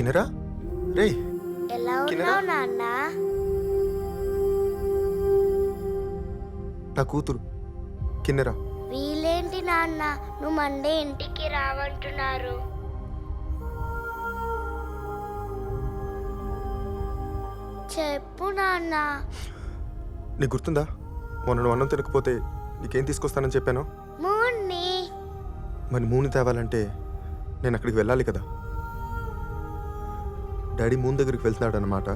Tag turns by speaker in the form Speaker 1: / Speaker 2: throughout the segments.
Speaker 1: కిన్నెరా రే
Speaker 2: ఎలా
Speaker 1: కిన్నెరా?
Speaker 2: ఉన్నావు నాన్న?
Speaker 1: నా కూతురు కిన్నెరా.
Speaker 2: వీలేంటి నాన్న, నువ్వు మండే ఇంటికి రావంటున్నారు. చెప్పు నాన్న.
Speaker 1: నీకు గుర్తుందా మొన్న నువ్వు అన్నం తినకపోతే నీకేం తీసుకొస్తానని చెప్పాను?
Speaker 2: మూన్ని.
Speaker 1: మరి మూని తేవాలంటే నేను అక్కడికి వెళ్ళాలి కదా. డాడీ మూన్ దగ్గరికి వెళ్తున్నాడు అన్నమాట.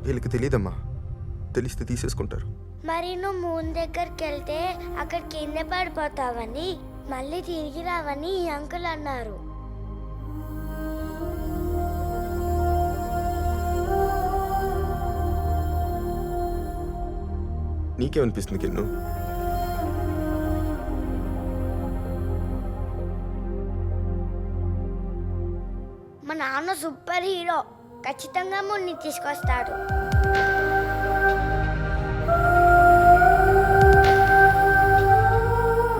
Speaker 1: వీళ్ళకి తెలియదమ్మా, తెలిస్తే తీసేసుకుంటారు.
Speaker 2: మరి నువ్వు మూన్ దగ్గరికి వెళ్తే అక్కడ కింద పడిపోతావని, మళ్ళీ తిరిగి రావని ఈ అంకుల్ అన్నారు.
Speaker 1: నీకేమనిపిస్తుంది కిన్ను?
Speaker 2: మా నాన్న సూపర్ హీరో, ఖచ్చితంగా మూన్ని తీసుకొస్తాడు.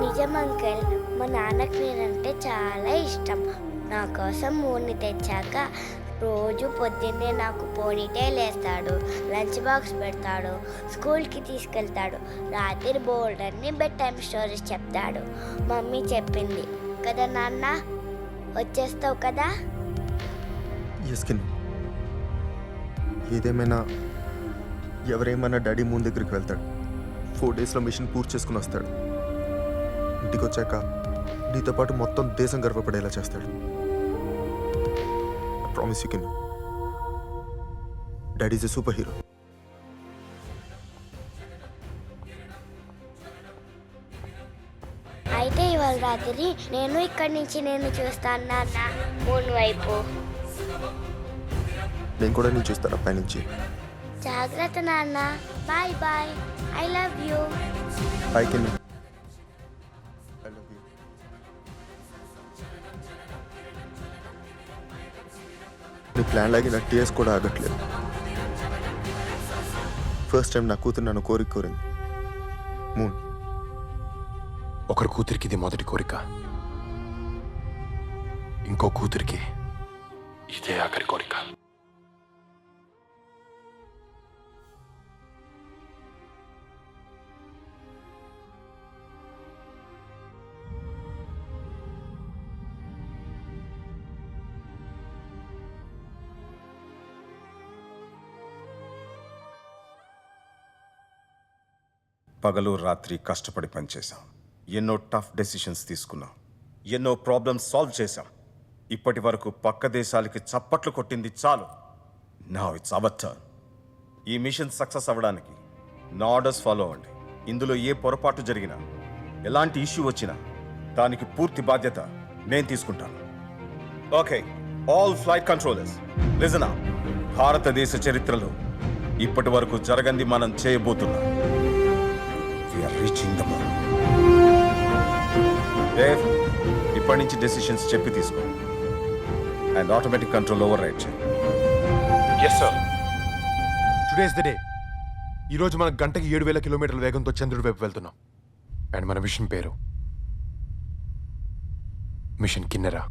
Speaker 2: నిజం అంకుల్, మా నాన్నకి నేనంటే చాలా ఇష్టం. నా కోసం మూన్ని తెచ్చాక రోజు పొద్దున్నే నాకు పోనీటైల్ వేస్తాడు, లంచ్ బాక్స్ పెడతాడు, స్కూల్కి తీసుకెళ్తాడు, రాత్రి బోల్డ్ అన్ని బెడ్ టైమ్ స్టోరీస్ చెప్తాడు. మమ్మీ చెప్పింది కదా నాన్న, వచ్చేస్తావు కదా?
Speaker 1: ఎస్ కిన్ను, ఏదేమైనా ఎవరేమన్నా డాడీ మూన్ దగ్గరికి వెళ్తాడు. 4 డేస్లో మిషన్ పూర్తి చేసుకుని వస్తాడు. ఇంటికి వచ్చాక నీతో పాటు మొత్తం దేశం గర్వపడేలా చేస్తాడు. Promise you Kinnu, daddy is a super hero.
Speaker 2: అయితే ఇవాళ రాత్రి నేను ఇక్కడి నుంచి నేను చూస్తాను నాన్న మూన్ వైపు.
Speaker 1: నేను కూడా నేను చూస్తాను పైనుంచి.
Speaker 2: జాగ్రత్త నాన్న. Bye bye. I love you.
Speaker 1: Bye Kinnu. I love you. నీ ప్లాన్ లాగి నా టీఎస్ కూడా ఆగట్లేదు. ఫస్ట్ టైం నా కూతురు నన్ను కోరింది. మూన్.
Speaker 3: ఒకరి కూతురికి ఇది మొదటి కోరిక, ఇంకో కూతురికి ఇదే ఆఖరి కోరిక.
Speaker 4: పగలు రాత్రి కష్టపడి పనిచేశాం. ఎన్నో టఫ్ డెసిషన్స్ తీసుకున్నాం. ఎన్నో ప్రాబ్లమ్స్ సాల్వ్ చేశాం. ఇప్పటి వరకు పక్క దేశాలకి చప్పట్లు కొట్టింది చాలు. Now it's our turn. ఈ మిషన్ సక్సెస్ అవ్వడానికి నా ఆర్డర్స్ ఫాలో అవ్వండి. ఇందులో ఏ పొరపాటు జరిగినా, ఎలాంటి ఇష్యూ వచ్చినా దానికి పూర్తి బాధ్యత నేను తీసుకుంటాను. Okay, all flight controllers listen up. భారతదేశ చరిత్రలో ఇప్పటి వరకు జరగంది మనం చేయబోతున్నాం. We are reaching the moon. Dave, ఇప్పటి నుంచి డెసిషన్స్ చెప్పి తీసుకో. And automatic control override చేయి.
Speaker 3: Yes sir. Today's the day. ఈరోజు మనం గంటకి 7,000 కిలోమీటర్ల వేగంతో చంద్రుడి వైపు వెళ్తున్నాం. అండ్ మన మిషన్ పేరు మిషన్ కిన్నెరా.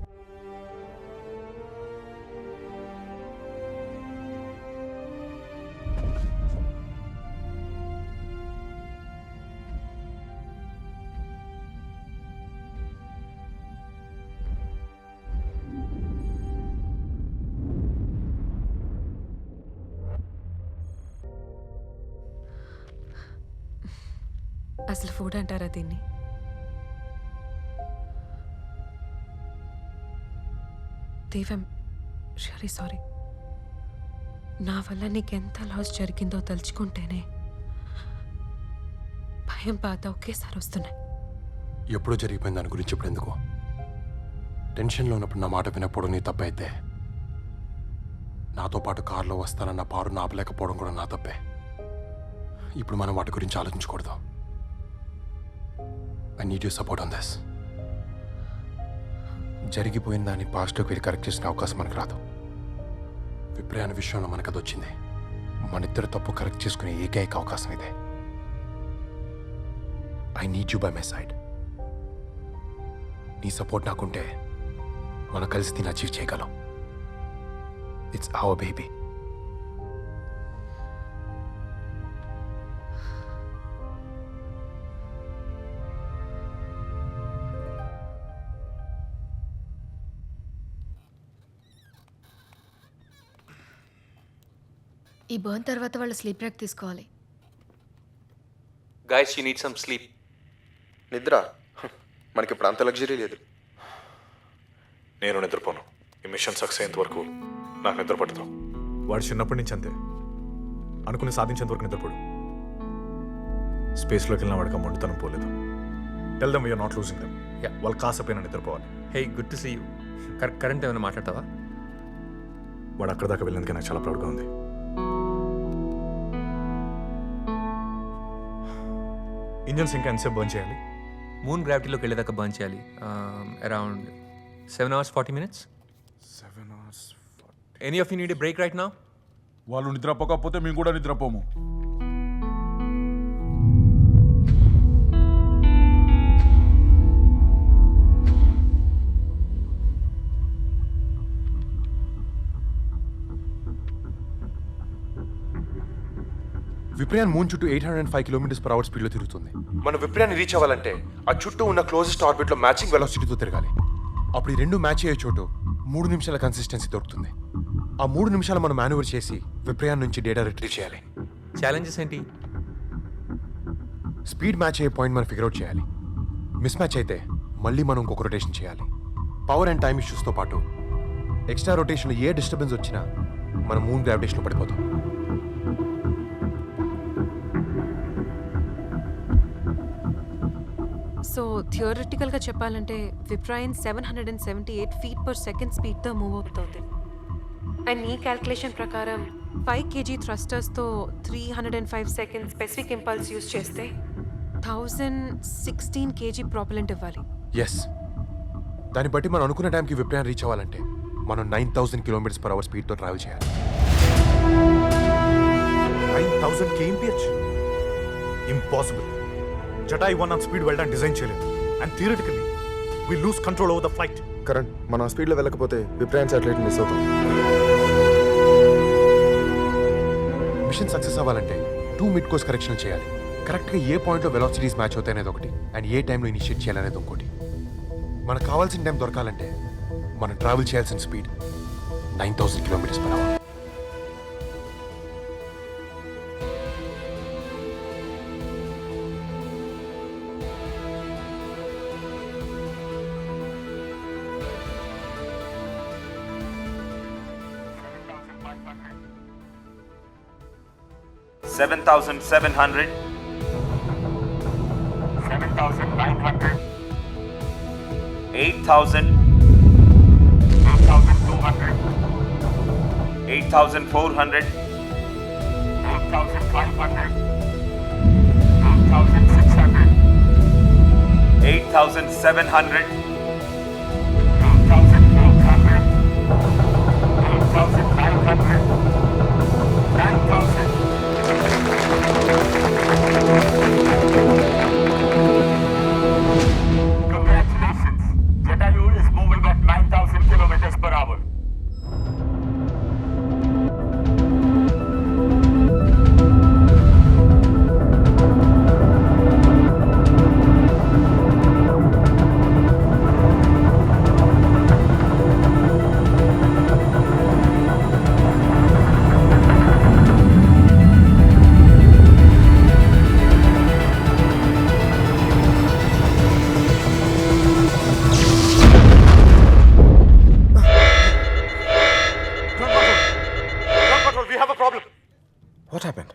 Speaker 5: అసలు ఫుడ్ అంటారా దీన్ని? దేవం, రియలీ సారీ. నా వల్ల నీకెంత లాస్ జరిగిందో తలుచుకుంటేనే భయం, బాధ ఒకేసారి వస్తున్నాయి.
Speaker 3: ఎప్పుడో జరిగిపోయింది దాని గురించి ఇప్పుడు ఎందుకు? టెన్షన్లో ఉన్నప్పుడు నా మాట వినకపోవడం నీ తప్పైతే, నాతో పాటు కారులో వస్తానన్న పారు ఆపలేకపోవడం కూడా నా తప్పే. ఇప్పుడు మనం వాటి గురించి ఆలోచించకూడదు. I need you support on this. జరిగిపోయిన దాన్ని పాస్ట్లోకి వెళ్ళి కరెక్ట్ చేసిన అవకాశం మనకు రాదు. విప్రే అనే విషయంలో మనకు అది వచ్చింది. మన ఇద్దరు తప్పు కరెక్ట్ చేసుకునే ఏకైక అవకాశం ఇదే. I need you by my side. నీ సపోర్ట్ నాకుంటే మనం కలిసి దీన్ని అచీవ్ చేయగలం. It's our baby.
Speaker 6: ఈ బర్న్ తర్వాత వాళ్ళు స్లీప్ బ్రేక్ తీసుకోవాలి.
Speaker 7: Guys, she needs some sleep.
Speaker 1: నిద్ర మనకి ఇప్పుడు అంత లగ్జరీ లేదు.
Speaker 8: నేను నిద్రపోను. ఈ మిషన్ సక్సెస్ అయ్యేంత వరకు నాకు నిద్ర పట్టదు. వాడు చిన్నప్పటి నుంచి అంతే. అనుకుని సాధించేంత వరకు నిద్రపోడు. స్పేస్లోకి వెళ్ళిన వాడికి మండుతనం పోలేదు. Tell them we're not losing them.
Speaker 7: Yeah.
Speaker 8: వాళ్ళు కాసపోయినా నిద్రపోవాలి.
Speaker 7: Hey, good to see you. Current ఏమైనా మాట్లాడతావా?
Speaker 8: వాడు అక్కడ దాకా వెళ్ళినందుకే నాకు చాలా ప్రౌడ్గా ఉంది. ఇంజన్స్ ఇంకా ఎంతసేపు బర్న్ చేయాలి?
Speaker 7: మూన్ గ్రావిటీలోకి వెళ్ళేదాకా బర్న్ చేయాలి. Around 7 hours 40 minutes.
Speaker 8: 7 hours.
Speaker 7: Any of you need a break right now?
Speaker 9: వాళ్ళు నిద్రపోకపోతే మేము కూడా నిద్రపోము.
Speaker 3: విప్రయాన్ మూన్ చుట్టూ 805 km/h స్పీడ్లో తిరుగుతుంది. మన విప్రయాన్ని రీచ్ అవ్వాలంటే ఆ చుట్టూ ఉన్న క్లోజెస్ట్ ఆర్బిట్లో మ్యాచింగ్ వెలాసిటీతో తిరగాలి. అప్పుడు ఈ రెండు మ్యాచ్ అయ్యే చోటు 3 నిమిషాల కన్సిస్టెన్సీ దొరుకుతుంది. ఆ 3 నిమిషాలు మనం మాన్యూవర్ చేసి విప్రయాన్ నుంచి డేటా రిట్రీవ్ చేయాలి.
Speaker 7: ఛాలెంజెస్ ఏంటి?
Speaker 3: స్పీడ్ మ్యాచ్ అయ్యే పాయింట్ మనం ఫిగర్ అవుట్ చేయాలి. మిస్ మ్యాచ్ అయితే మళ్ళీ మనం ఇంకొక రొటేషన్ చేయాలి. పవర్ అండ్ టైమ్ ఇష్యూస్తో పాటు ఎక్స్ట్రా రొటేషన్లో ఏ డిస్టర్బెన్స్ వచ్చినా మనం మూన్ గ్రావిటేషన్లో పడిపోతాం.
Speaker 5: సో థియోరిటికల్గా చెప్పాలంటే విప్రాయన్ 778 feet/second స్పీడ్తో మూవ్ అవుతుంది. అండ్ ఈ క్యాల్కులేషన్ ప్రకారం 5 kg థ్రస్టర్స్తో 305 seconds specific impulse use చేస్తే 1016 kg ప్రాపలెంట్ ఇవ్వాలి.
Speaker 3: ఎస్, దాన్ని బట్టి మనం అనుకున్న టైంకి విప్రయాన్ రీచ్ అవ్వాలంటే మనం 9000 km/h స్పీడ్తో ట్రావెల్ చేయాలి.
Speaker 8: 9000 kmph? Impossible. Jatayu 1 on speed వెళ్ళడానికి డిజైన్ చేయలేదు. And theoretically we lose control over the flight.
Speaker 1: Current మనం ఆ స్పీడ్లో వెళ్ళకపోతే విప్రయాన్ శాటిలైట్ మిస్ అవుతాం.
Speaker 3: మిషన్ సక్సెస్ అవ్వాలంటే 2 మిడ్ కోర్స్ కరెక్షన్ చేయాలి. కరెక్ట్గా ఏ పాయింట్లో వెలాసిటీస్ మ్యాచ్ అవుతాయి అనేది ఒకటి, అండ్ ఏ టైంలో ఇనిషియేట్ చేయాలనేది ఇంకోటి. మనకు కావాల్సిన టైం దొరకాలంటే మనం ట్రావెల్ చేయాల్సిన speed 9000 km/h.
Speaker 10: $7,700, $7,900, $8,000, $8,200, $8,400, $8,500, $8,600, $8,700, $8,800, $8,900, $9,000. Congratulations. Jatayu is moving at 9,000 km/h.
Speaker 3: What happened?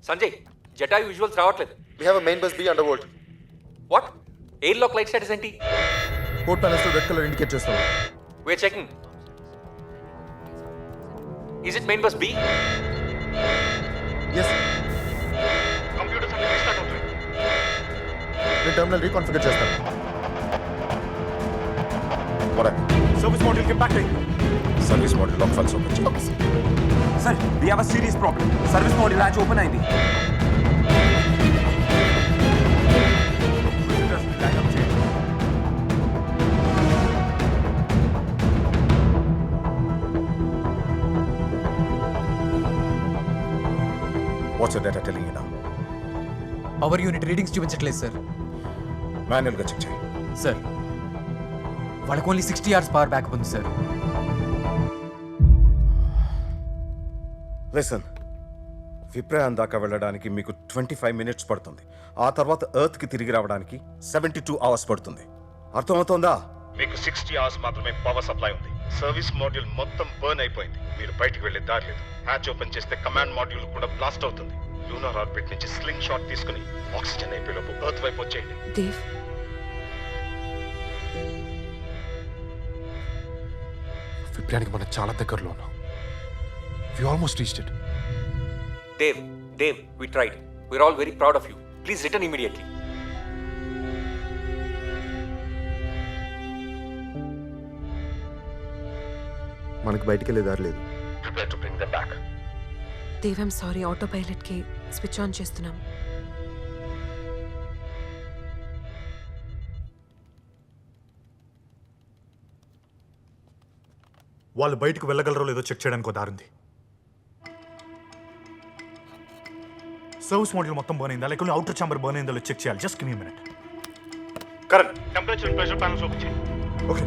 Speaker 7: Sanjay, Jatayu visuals రావట్లేదు.
Speaker 1: We have a main bus B undervolt.
Speaker 7: What? Air lock light status ఏంటి?
Speaker 1: పోర్ట్ ప్యానెల్స్లో రెడ్ కలర్ ఇండికేట్ చేస్తాం.
Speaker 7: We're checking. Is it main bus B?
Speaker 1: Yes, నేను terminal reconfigure చేస్తాను.
Speaker 8: Service మోడ్యూల్కి back అయ్యి
Speaker 4: service model lock files open చేయి.
Speaker 10: Sir, we have a serious problem. Service mode latch open అయింది.
Speaker 4: Your data telling you now?
Speaker 7: Power unit readings చూపించట్లేదు sir.
Speaker 4: మాన్యువల్గా check చేయి.
Speaker 7: Sir వాళ్ళకి ఓన్లీ 60 hours పవర్ బ్యాకప్ ఉంది sir.
Speaker 4: Listen, విప్రయాన్ దాకా వెళ్ళడానికి మీకు 25 minutes పడుతుంది. ఆ తర్వాత ఎర్త్కి తిరిగి రావడానికి 72 hours పడుతుంది. అర్థమవుతోందా? మీకు 60 hours మాత్రమే పవర్ సప్లై ఉంది. సర్వీస్ మాడ్యూల్ మొత్తం బర్న్ అయిపోయింది. మీరు బయటికి వెళ్ళే దారి లేదు. హ్యాచ్ ఓపెన్ చేస్తే కమాండ్ మాడ్యూల్ కూడా బ్లాస్ట్ అవుతుంది. లూనార్ ఆర్బిట్ నుంచి స్లింగ్ షాట్ తీసుకుని ఆక్సిజన్ అయిపోయేలోపు ఎర్త్ వైపు వచ్చేయండి.
Speaker 5: దేవ్,
Speaker 3: విప్రయానికి మనం చాలా దగ్గరలో ఉన్నాం. We almost reached it.
Speaker 7: Dave, we tried. We're all very proud of you. Please return immediately.
Speaker 1: మనకి బయటికి వెళ్ళే దారి లేదు.
Speaker 4: Prepare to bring them back.
Speaker 5: Dev, I'm sorry, auto పైలట్కి స్విచ్ ఆన్ చేస్తున్నాం.
Speaker 8: వాళ్ళు బయటకు వెళ్ళగలరో లేదో చెక్ చేయడానికి ఒక దారి ఉంది. సర్వీస్ మాడ్యూల్ మొత్తం బర్న్ అయిందా లేకపోతే అవుటర్ ఛాంబర్ బర్న్ అయిందో చెక్ చేయాలి. Just give me minute. Correct. Temperature pressure panels open చేయండి. ఓకే.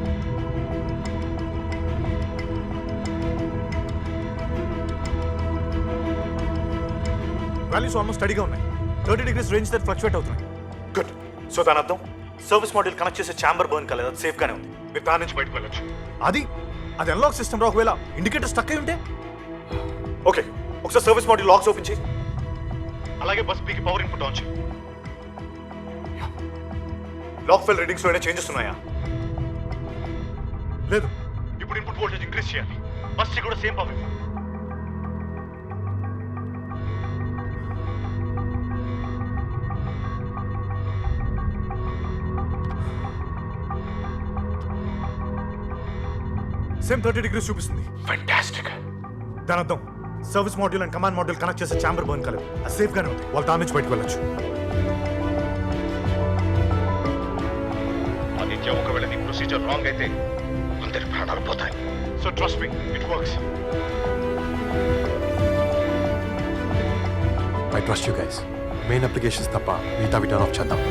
Speaker 8: వాల్యూస్ ఆల్మోస్ట్ స్టడీగా ఉన్నాయి. 30 degrees రేంజ్ దగ్గర ఫ్లక్చువేట్ అవుతున్నాయి. గుడ్. సో దాని అర్థం సర్వీస్ మాడ్యూల్ కనెక్ట్ చేసే ఛాంబర్ బర్న్ కాలేదు. అది సేఫ్గానే ఉంది. మీరు దాని నుంచి బయటకు వెళ్ళొచ్చు. అది అన్లాక్ సిస్టమ్ రా. ఒకవేళ ఇండికేటర్ స్టక్ అయి ఉంటే ఓకే, ఒకసారి సర్వీస్ మాడ్యూల్ లాక్స్ ఓపెన్ చేయి. అలాగే బస్ పీకి పవర్ ఇన్పుట్ ఆన్ చేయి. లాక్ ఫెల్ రీడింగ్స్ లో ఏమైనా చేంజెస్ ఉన్నాయా? లేదు. ఇప్పుడు ఇన్పుట్ వోల్టేజ్ ఇంక్రీజ్ చేయాలి. బస్ కూడా సేమ్ పవర్. సేమ్ 30 degrees చూపిస్తుంది.
Speaker 3: ఫ్యాంటాస్టిక్.
Speaker 8: దాని అర్థం service module and command module connect చేసే ఛాంబర్ బర్న్ కాలేదు. అది సేఫ్ గానే ఉంది. వాళ్ళు దాని నుంచి బయటకు వెళ్ళొచ్చు.
Speaker 4: ఆదిత్య, ఒకవేళ నీ ప్రొసీజర్ రాంగ్ అయితే అందరి ప్రాణాలు పోతాయి.
Speaker 8: So trust me, it works.
Speaker 3: I trust you guys. Main applications తప్ప మిగతావి టర్న్ ఆఫ్ చేద్దాం.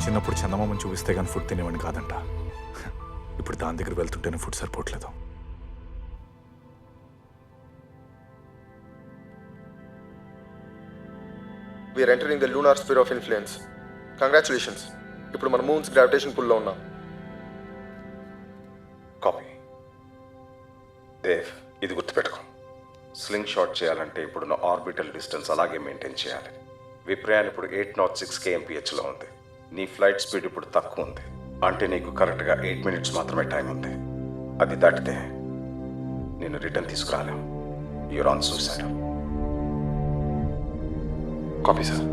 Speaker 8: చిన్నప్పుడు చందమామని చూపిస్తే కానీ ఫుడ్ తినేవాడిని కాదంట. ఇప్పుడు దాని దగ్గర వెళ్తుంటేనే ఫుడ్ సరిపోవట్లేదు.
Speaker 1: We are entering the lunar sphere of influence. Congratulations. ఇప్పుడు మన మూన్స్ గ్రావిటేషన్ పుల్లో ఉన్నాం.
Speaker 4: కాపీ. దేవ్, ఇది గుర్తుపెట్టుకో. స్లింగ్ షాట్ చేయాలంటే ఇప్పుడున్న ఆర్బిటల్ డిస్టెన్స్ అలాగే మెయింటైన్ చేయాలి. విప్రయాన్ ఇప్పుడు 806 kmph ఉంది. నీ ఫ్లైట్ స్పీడ్ ఇప్పుడు తక్కువ ఉంది. అంటే నీకు కరెక్ట్గా 8 minutes మాత్రమే టైం ఉంది. అది దాటితే నేను రిటర్న్ తీసుకురాలేం. You're on suicide. Copy sir.